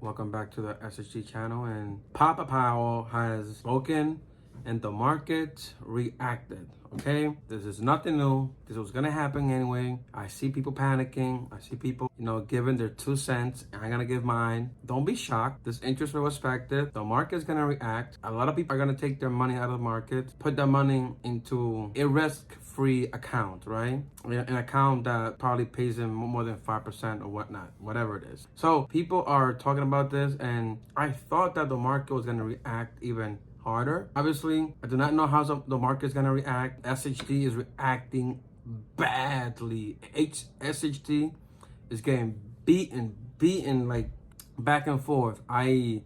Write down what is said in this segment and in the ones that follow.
Welcome back to the SCHD channel. And Papa Powell has spoken and the market reacted. Okay, this is nothing new. This was gonna happen anyway. I see people panicking. I see people, giving their 2 cents. And I'm gonna give mine. Don't be shocked. This interest rate was expected. The market is gonna react. A lot of people are gonna take their money out of the market, put their money into a risk-free account, right? An account that probably pays them more than 5% or whatnot, whatever it is. So people are talking about this, and I thought that the market was gonna react even harder. Obviously, I do not know how the market is going to react. SHD is reacting badly. SHD is getting beaten like back and forth. I'm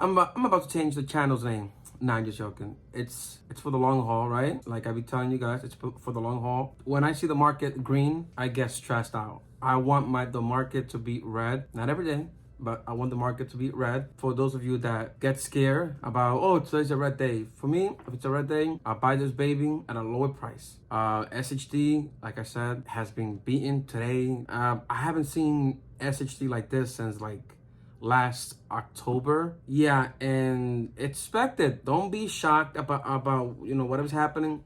about to change the channel's name. Nah, I'm just joking. It's for the long haul, right? Like I be telling you guys, it's for the long haul. When I see the market green, I get stressed out. I want the market to be red. Not every day, but I want the market to be red. For those of you that get scared about, oh, today's a red day. For me, if it's a red day, I'll buy this baby at a lower price. SHD, like I said, has been beaten today. I haven't seen SHD like this since like last October. Yeah, and expected. Don't be shocked about whatever's happening.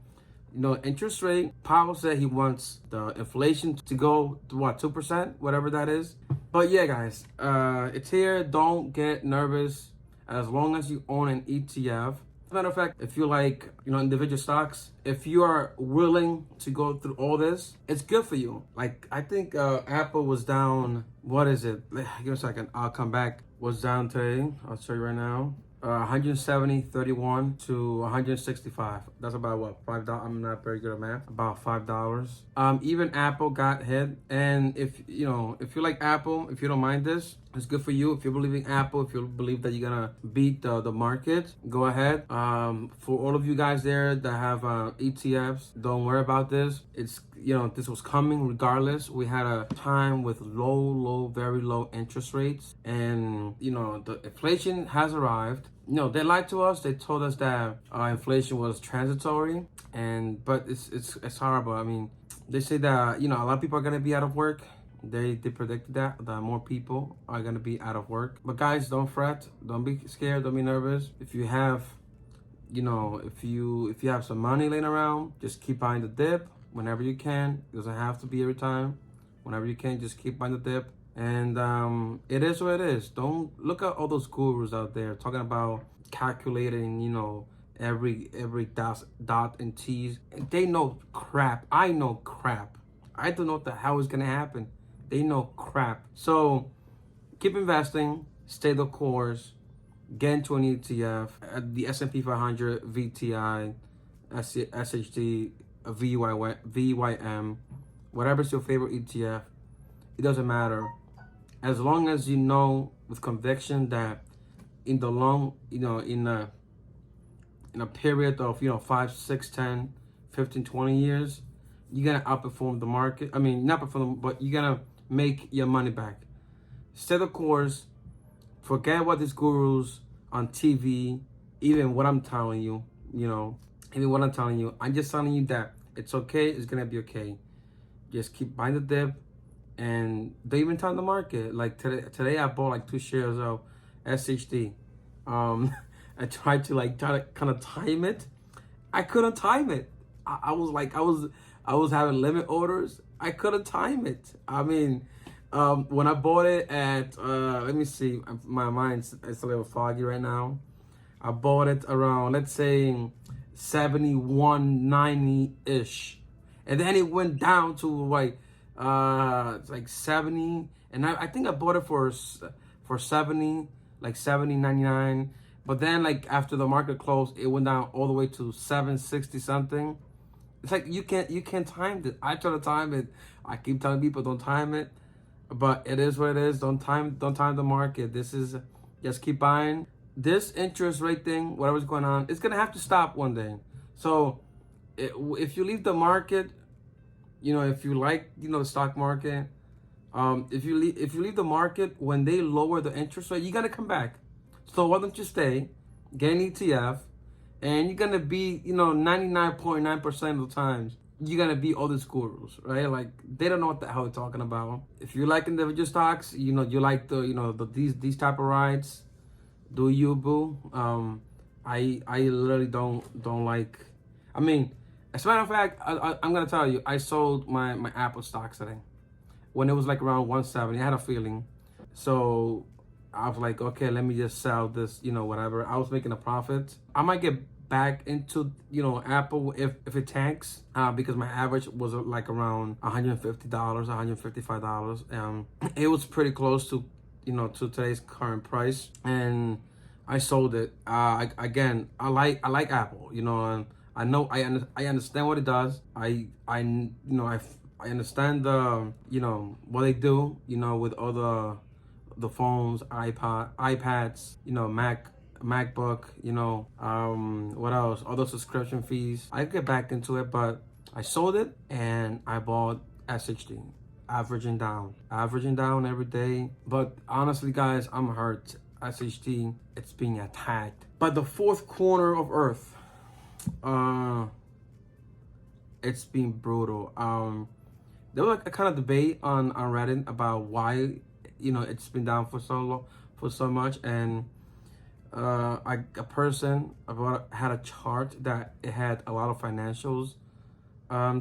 Interest rate, Powell said he wants the inflation to go to 2%, whatever that is. But yeah, guys, it's here. Don't get nervous as long as you own an ETF. As a matter of fact, if you like, individual stocks, if you are willing to go through all this, it's good for you. Like, I think Apple was down, what is it? Give me a second, I'll come back. Was down today, I'll show you right now. 170.31 to 165. That's about what, $5? I'm not very good at math. About $5. Even Apple got hit. And if you like Apple, if you don't mind this, it's good for you. If you believe in Apple, if you believe that you're gonna beat the market, go ahead. For all of you guys there that have ETFs, don't worry about this. It's this was coming regardless. We had a time with very low interest rates, and the inflation has arrived. They lied to us. They told us that inflation was transitory, but it's horrible. I mean, they say that a lot of people are gonna be out of work. They predicted that more people are gonna be out of work. But guys, don't fret. Don't be scared. Don't be nervous. If you have, if you have some money laying around, just keep buying the dip whenever you can. It doesn't have to be every time. Whenever you can, just keep buying the dip. And it is what it is. Don't look at all those gurus out there talking about calculating, every dot and T's. They know crap. I know crap. I don't know what the hell is gonna happen. They know crap. So keep investing, stay the course, get into an ETF, the S&P 500, VTI, SHD, VYM, whatever's your favorite ETF. It doesn't matter. As long as you know with conviction that in the long, in a period of 5, 6, 10, 15, 20 years, you're gonna outperform the market. I mean, not perform, but you're gonna make your money back. Stay the course. Forget what these gurus on TV, even what I'm telling you, even what I'm telling you. I'm just telling you that it's okay. It's gonna be okay. Just keep buying the dip. And they even time the market. Like today I bought like 2 shares of SHD. I tried to kind of time it. I couldn't time it. I was having limit orders. I couldn't time it. I mean, when I bought it at let me see, my mind's it's a little foggy right now. I bought it around, let's say, 71.90 ish, and then it went down to like 70, and I think I bought it for 70, like 70.99. But then after the market closed, it went down all the way to 760 something. It's like you can't time it. I try to time it. I keep telling people don't time it, but it is what it is. Don't time the market. This is just keep buying. This interest rate thing, whatever's going on, it's gonna have to stop one day. So if you leave the market, if you like the stock market, if you leave the market when they lower the interest rate, you gotta come back. So why don't you stay, get an ETF, and you're gonna be 99.9% of the times you're gonna beat all these gurus, right? Like they don't know what the hell they're talking about. If you like individual stocks, you know, you like these type of rides, do you, boo? I literally don't like. I mean, as a matter of fact, I'm gonna tell you, I sold my Apple stocks today when it was like around 170. I had a feeling, so I was like, okay, let me just sell this, whatever. I was making a profit. I might get back into, Apple if it tanks, because my average was like around $150, $155. It was pretty close to, to today's current price, and I sold it. Again, I like Apple, and I know I understand what it does. I understand the what they do, with all the phones, iPads, MacBook, what else? Other subscription fees. I get back into it, but I sold it and I bought SHD, averaging down every day. But honestly, guys, I'm hurt. SHD, it's being attacked. But the fourth corner of Earth, it's been brutal. There was a kind of debate on Reddit about why, it's been down for so long, for so much, and a person had a chart that it had a lot of financials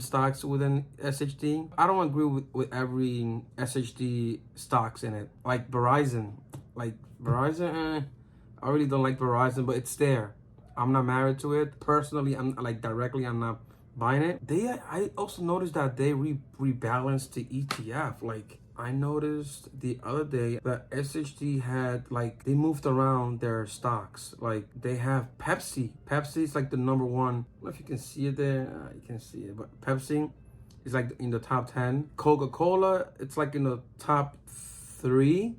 stocks within SHD. I don't agree with every SHD stocks in it. Like Verizon, I really don't like Verizon, but it's there. I'm not married to it. Personally, I'm not buying it. I also noticed that they rebalanced the ETF. Like, I noticed the other day that SHD had, like, they moved around their stocks. Like, they have Pepsi. Pepsi is like the number one. I don't know if you can see it there. You can see it, but Pepsi is like in the top 10. Coca-Cola, it's like in the top 3,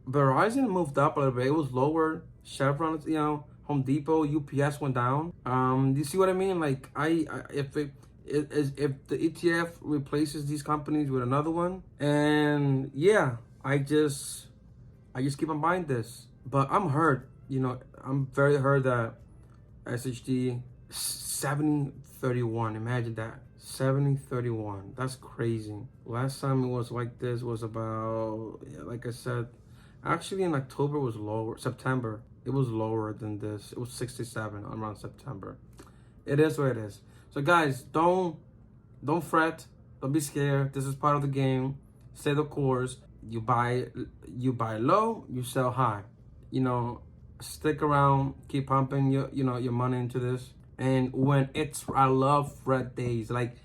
Verizon moved up a little bit. It was lower. Chevron, Home Depot, UPS went down. You see what I mean? Like, if the ETF replaces these companies with another one, and yeah, I just keep on buying this. But I'm hurt. I'm very hurt that SHD 70.31. Imagine that. 70.31. That's crazy. Last time it was like this was about, like I said, actually in October was lower. September, it was lower than this. It was 67 around September. It is what it is. So guys, don't fret. Don't be scared. This is part of the game. Stay the course. You buy low, you sell high. Stick around. Keep pumping your money into this. And when I love red days. Like,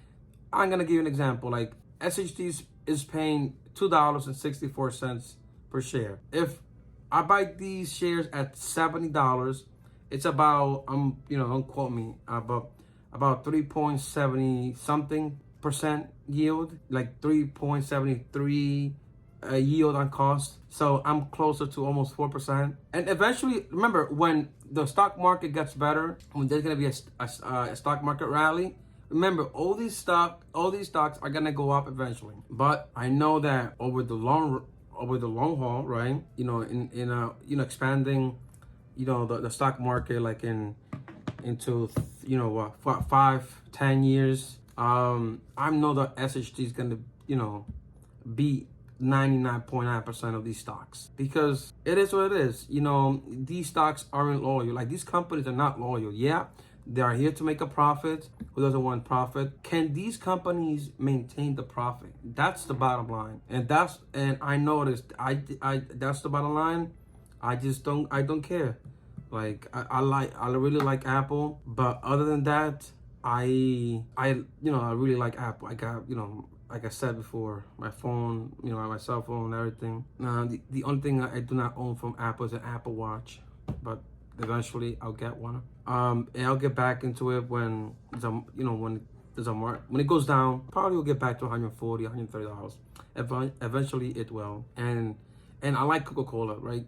I'm gonna give you an example. Like, SHD is paying $2.64 per share. If I buy these shares at $70, it's about don't quote me, about 3.70 something percent yield, like 3.73 yield on cost. So I'm closer to almost 4%. And eventually, remember, when the stock market gets better, when there's gonna be a stock market rally, remember, all these stocks are gonna go up eventually. But I know that over the long haul, right? In expanding, the stock market, like into 5-10 years. I know that SHD is gonna beat 99.9% of these stocks, because it is what it is. These stocks aren't loyal. Like, these companies are not loyal. Yeah, they are here to make a profit. Who doesn't want profit? Can these companies maintain the profit? That's the bottom line. And I noticed, that's the bottom line. I don't care. Like, I really like Apple, but other than that, I really like Apple. I got, like I said before, my phone, my cell phone and everything. The only thing I do not own from Apple is an Apple Watch, but eventually I'll get one. And I'll get back into it when when it goes down. Probably will get back to $140, $130. Eventually it will. And I like Coca-Cola, right?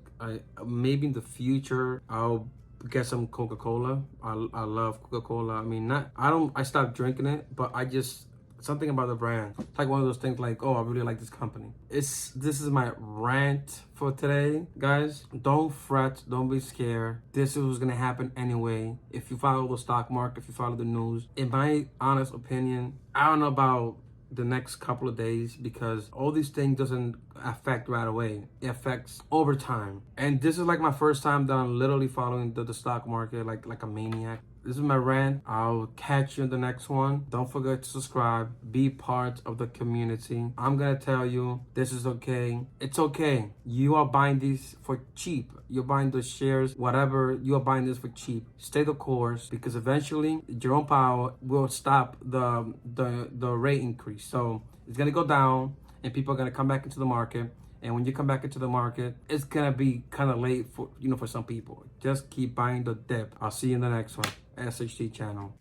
Maybe in the future I'll get some Coca-Cola. I love Coca-Cola. I mean, I stopped drinking it, but I just something about the brand. It's like one of those things like, oh, I really like this company. This is my rant for today, guys. Don't fret, don't be scared. This is what's gonna happen anyway. If you follow the stock market, if you follow the news, in my honest opinion, I don't know about the next couple of days, because all these things doesn't affect right away. It affects over time. And this is like my first time that I'm literally following the stock market like a maniac. This is my rant. I'll catch you in the next one. Don't forget to subscribe. Be part of the community. I'm gonna tell you, this is okay. It's okay. You are buying these for cheap. You're buying the shares, whatever. You are buying this for cheap. Stay the course, because eventually Jerome Powell will stop the rate increase. So it's gonna go down, and people are gonna come back into the market. And when you come back into the market, it's gonna be kind of late for for some people. Just keep buying the dip. I'll see you in the next one. SHD channel.